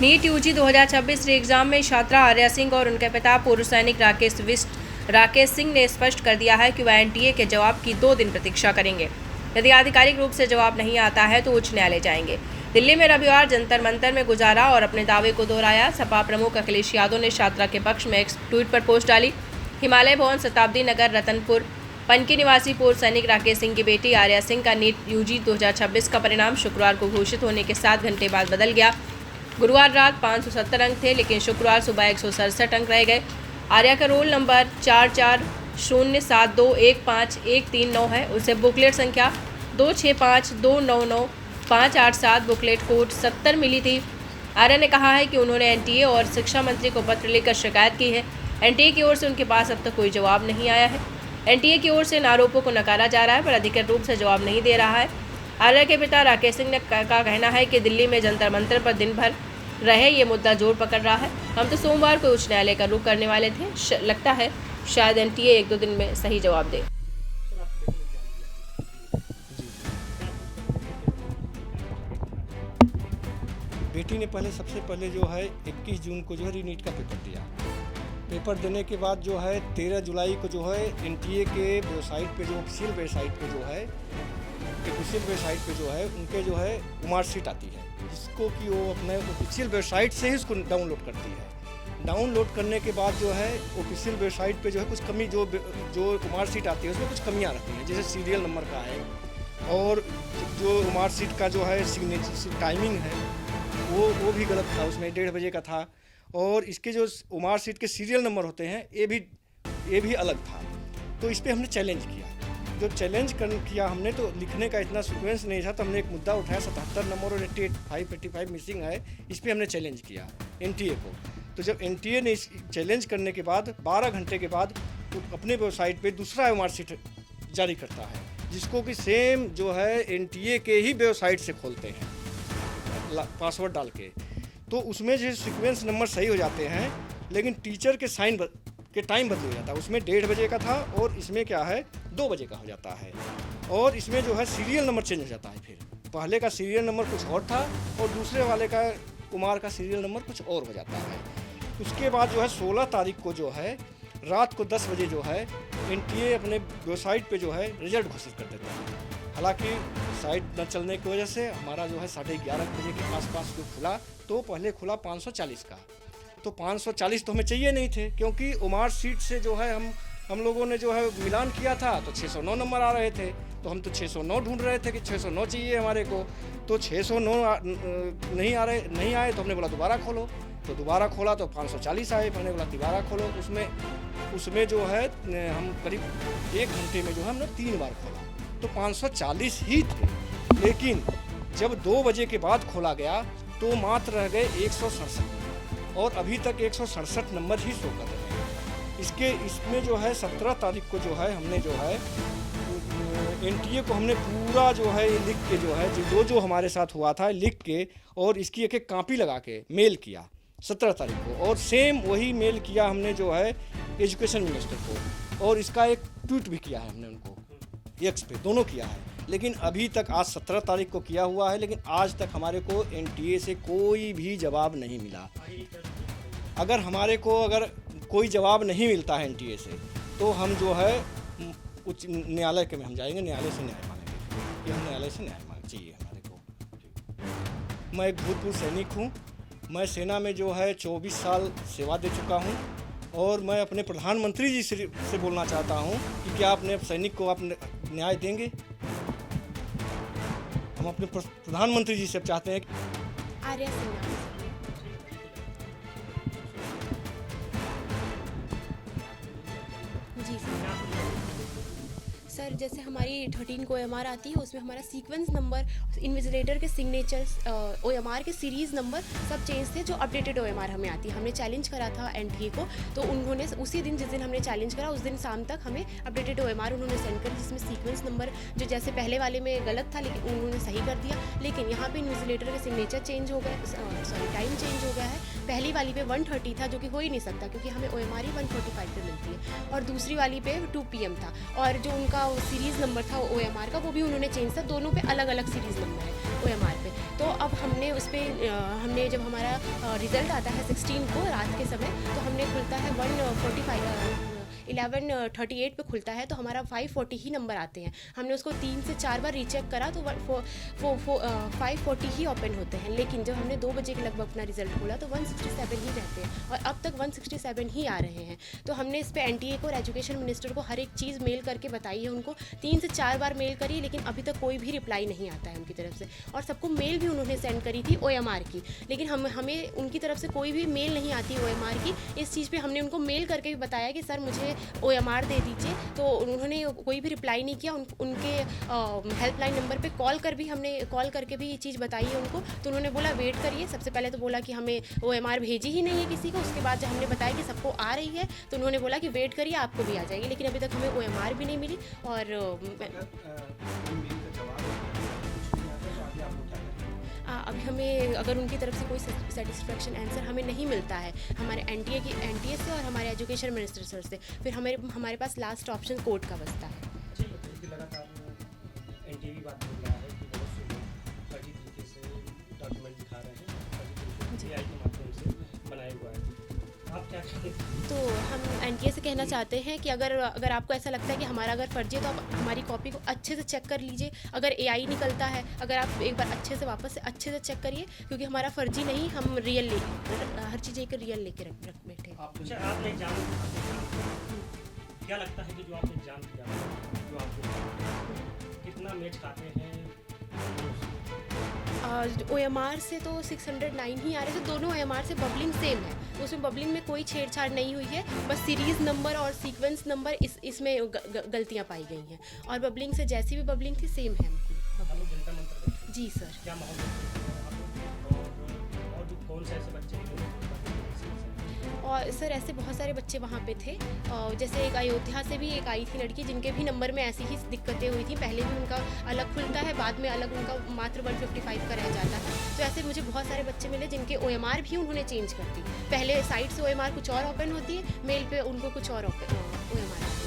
NEET UG 2026 री exam में छात्रा आर्या सिंह और उनके पिता पूर्व सैनिक राकेश सिंह ने स्पष्ट कर दिया है कि वह एनटीए के जवाब की 2 दिन प्रतीक्षा करेंगे। यदि आधिकारिक रूप से जवाब नहीं आता है तो उच्च न्यायालय जाएंगे। दिल्ली में रविवार जंतर मंतर में गुजारा और अपने दावे को दोहराया। सपा प्रमुख अखिलेश यादव ने छात्रा के पक्ष में एक ट्वीट पर पोस्ट डाली। हिमालय भवन शताब्दी नगर रतनपुर पनकी निवासी पूर्व सैनिक राकेश सिंह की बेटी आर्या सिंह का नीट यूजी 2026 का परिणाम शुक्रवार को घोषित होने के 7 घंटे बाद बदल गया। गुरुवार रात 570 अंक थे, लेकिन शुक्रवार सुबह 167 अंक रह गए। आर्या का रोल नंबर 4407215139 है। उसे बुकलेट संख्या 2652999587 बुकलेट कोड 70 मिली थी। आर्या ने कहा है कि उन्होंने एनटीए और शिक्षा मंत्री को पत्र लिखकर शिकायत की है। एनटीए की ओर से उनके पास अब तक कोई जवाब नहीं आया है। एनटीए की ओर से इन आरोपों को नकारा जा रहा है, पर अधिकृत रूप से जवाब नहीं दे रहा है। आर्या के पिता राकेश सिंह का कहना है कि दिल्ली में जंतर मंतर पर दिन भर रहे ये मुद्दा जोर पकड़ रहा है। हम तो सोमवार को उच्च न्यायालय का रुख करने वाले थे। लगता है शायद एनटीए 1-2 दिन में सही जवाब दे। बेटी ने सबसे पहले जो है 21 जून को जो है रीनीट का पेपर दिया। पेपर देने के बाद जो है 13 जुलाई को जो है एनटीए के वेबसाइट पे जो ऑफिशियल वेबसाइट पे जो है उनके जो है मार्कशीट आती है, जिसको कि वो अपने ऑफिशियल वेबसाइट से ही उसको डाउनलोड करती है। डाउनलोड करने के बाद जो है ऑफिशियल वेबसाइट पे जो है कुछ कमी जो मार्कशीट आती है उसमें कुछ कमियां रहती हैं, जैसे सीरियल नंबर का है और जो मार्कशीट का जो है सिग्नेचर टाइमिंग है वो भी गलत था, उसमें 1:30 बजे का था। और इसके जो मार्कशीट के सीरियल नंबर होते हैं ये भी अलग था। तो इस पर हमने चैलेंज किया। जो चैलेंज किया हमने, तो लिखने का इतना सीक्वेंस नहीं था, तो हमने एक मुद्दा उठाया 77 नंबर और 85 मिसिंग है। इस पर हमने चैलेंज किया एनटीए को। तो जब एनटीए ने इस चैलेंज करने के बाद 12 घंटे के बाद अपने वेबसाइट पे दूसरा मार्कशीट जारी करता है, जिसको कि सेम जो है एनटीए के ही वेबसाइट से खोलते हैं पासवर्ड डाल के। तो उसमें जो सीक्वेंस नंबर सही हो जाते हैं, लेकिन टीचर के साइन के टाइम बदल हो जाता है। उसमें 1:30 बजे का था और इसमें क्या है 2 बजे का हो जाता है। और इसमें जो है सीरियल नंबर चेंज हो जाता है। फिर पहले का सीरियल नंबर कुछ और था और दूसरे वाले का कुमार का सीरियल नंबर कुछ और हो जाता है। उसके बाद जो है 16 तारीख को जो है रात को 10 बजे जो है एनटीए अपने वेबसाइट पे जो है रिजल्ट घोषित कर देता है। हालांकि साइट न चलने की वजह से हमारा जो है 11:30 बजे के आसपास जो खुला, तो पहले खुला 540 का। तो 540 तो हमें चाहिए नहीं थे, क्योंकि उमार सीट से जो है हम लोगों ने जो है मिलान किया था तो 609 नंबर आ रहे थे। तो हम तो 609 ढूंढ रहे थे कि 609 चाहिए हमारे को। तो 609 नहीं आए तो हमने बोला दोबारा खोलो। तो दोबारा खोला तो 540 आए। मैंने बोला दोबारा खोलो। उसमें जो है हम करीब 1 घंटे में जो है हमने 3 बार खोला, तो 540 ही थे। लेकिन जब 2 बजे के बाद खोला गया तो मात्र रह गए 167 और अभी तक 167 नंबर ही शो कर रहे हैं। इसमें जो है 17 तारीख को जो है हमने जो है एनटीए को हमने पूरा जो है लिख के जो है जो हमारे साथ हुआ था लिख के, और इसकी एक कॉपी लगा के मेल किया 17 तारीख को। और सेम वही मेल किया हमने जो है एजुकेशन मिनिस्टर को, और इसका एक ट्वीट भी किया है हमने उनको एक्स पे, दोनों किया है। लेकिन अभी तक आज 17 तारीख को किया हुआ है, लेकिन आज तक हमारे को एनटीए से कोई भी जवाब नहीं मिला। अगर हमारे को कोई जवाब नहीं मिलता है एनटीए से, तो हम जो है उच्च न्यायालय के में हम जाएंगे, न्यायालय से न्याय मांगेंगे। ये हम न्यायालय से न्याय मांग चाहिए हमारे को। मैं एक भूतपूर्व सैनिक हूँ। मैं सेना में जो है 24 साल सेवा दे चुका हूँ। और मैं अपने प्रधानमंत्री जी से बोलना चाहता हूँ कि क्या अपने सैनिक को आप न्याय देंगे। हम अपने प्रधानमंत्री जी से चाहते हैं आर्या सिंह जी सर, जैसे हमारी 13 को OMR आती है, उसमें हमारा सीक्वेंस नंबर, इन्विजिलेटर के सिग्नेचर्स, OMR के सीरीज़ नंबर सब चेंज थे। जो अपडेटेड OMR हमें आती है, हमने चैलेंज करा था एनटीए को, तो उन्होंने उसी दिन जिस दिन हमने चैलेंज करा उस दिन शाम तक हमें अपडेटेड OMR उन्होंने सेंड कर, जिसमें सीक्वेंस नंबर जो जैसे पहले वाले में गलत था लेकिन उन्होंने सही कर दिया। लेकिन यहाँ पे इन्विजिलेटर के सिग्नेचर चेंज हो गए, टाइम चेंज हो गया है। पहली वाली पे 1:30 था, जो कि हो ही नहीं सकता क्योंकि हमें OMR ही 1:45 पे मिलती है, और दूसरी वाली पे 2 PM था। और जो उनका सीरीज़ नंबर था OMR का, वो भी उन्होंने चेंज था। दोनों पे अलग अलग सीरीज़ नंबर है OMR पे। तो अब हमने उस पर हमने जब हमारा रिज़ल्ट आता है 16 को रात के समय, तो हमने खुलता है 11:38 पे खुलता है, तो हमारा 540 ही नंबर आते हैं। हमने उसको 3 से 4 बार रीचेक करा तो 540 ही ओपन होते हैं, लेकिन जब हमने 2 बजे के लगभग अपना रिजल्ट खोला तो 167 ही रहते हैं और अब तक 167 ही आ रहे हैं। तो हमने इस पे NTA को और एजुकेशन मिनिस्टर को हर एक चीज़ मेल करके बताई है, उनको 3 से 4 बार मेल करी, लेकिन अभी तक कोई भी रिप्लाई नहीं आता है उनकी तरफ से। और सबको मेल भी उन्होंने सेंड करी थी OMR की, लेकिन हमें उनकी तरफ से कोई भी मेल नहीं आती OMR की। इस चीज़ पे हमने उनको मेल करके भी बताया कि सर मुझे OMR दे दीजिए, तो उन्होंने कोई भी रिप्लाई नहीं किया। उनके हेल्पलाइन नंबर पे हमने कॉल करके भी ये चीज़ बताई है उनको, तो उन्होंने बोला वेट करिए। सबसे पहले तो बोला कि हमें OMR भेजी ही नहीं है किसी को। उसके बाद जब हमने बताया कि सबको आ रही है तो उन्होंने बोला कि वेट करिए आपको भी आ जाएगी, लेकिन अभी तक हमें OMR भी नहीं मिली। और अभी हमें अगर उनकी तरफ से कोई सेटिस्फेक्शन आंसर हमें नहीं मिलता है हमारे NTA से और हमारे एजुकेशन मिनिस्टर सर से, फिर हमारे पास लास्ट ऑप्शन कोर्ट का बचता है। लगातार NTA भी बात कर रहा है कि बहुत से लोग फर्जी तरीके से डॉक्यूमेंट दिखा रहे हैं, फर्जी तरीके से AI के माध्यम से बनाया हुआ है। आप क्या चाहते हैं? तो हम NTA से कहना चाहते हैं कि अगर आपको ऐसा लगता है कि हमारा अगर फर्जी है तो आप हमारी कॉपी को अच्छे से चेक कर लीजिए। अगर AI निकलता है, अगर आप एक बार वापस से अच्छे से चेक करिए, क्योंकि हमारा फर्जी नहीं, हम रियल हर चीज़ एक रियल लेके रख बैठे। आपने एग्जाम क्या लगता है कि जो आपने एग्जाम दिया, जो आपको कितना मैच खाते हैं? OMR से तो 609 ही आ रहे थे। दोनों OMR से बबलिंग सेम है, उसमें बबलिंग में कोई छेड़छाड़ नहीं हुई है, बस सीरीज़ नंबर और सीक्वेंस नंबर इसमें गलतियां पाई गई हैं। और बबलिंग से जैसी भी बबलिंग थी सेम है। जनता मंत्र जी सर। क्या माहौल और कौन से ऐसे बच्चे और सर ऐसे बहुत सारे बच्चे वहाँ पे थे, जैसे एक अयोध्या से भी एक आई थी लड़की, जिनके भी नंबर में ऐसी ही दिक्कतें हुई थी। पहले भी उनका अलग खुलता है, बाद में अलग उनका मात्र 155 का रह जाता है। तो ऐसे मुझे बहुत सारे बच्चे मिले जिनके OMR भी उन्होंने चेंज कर दी। पहले साइट से OMR कुछ और ओपन होती है, मेल पे उनको कुछ और OMR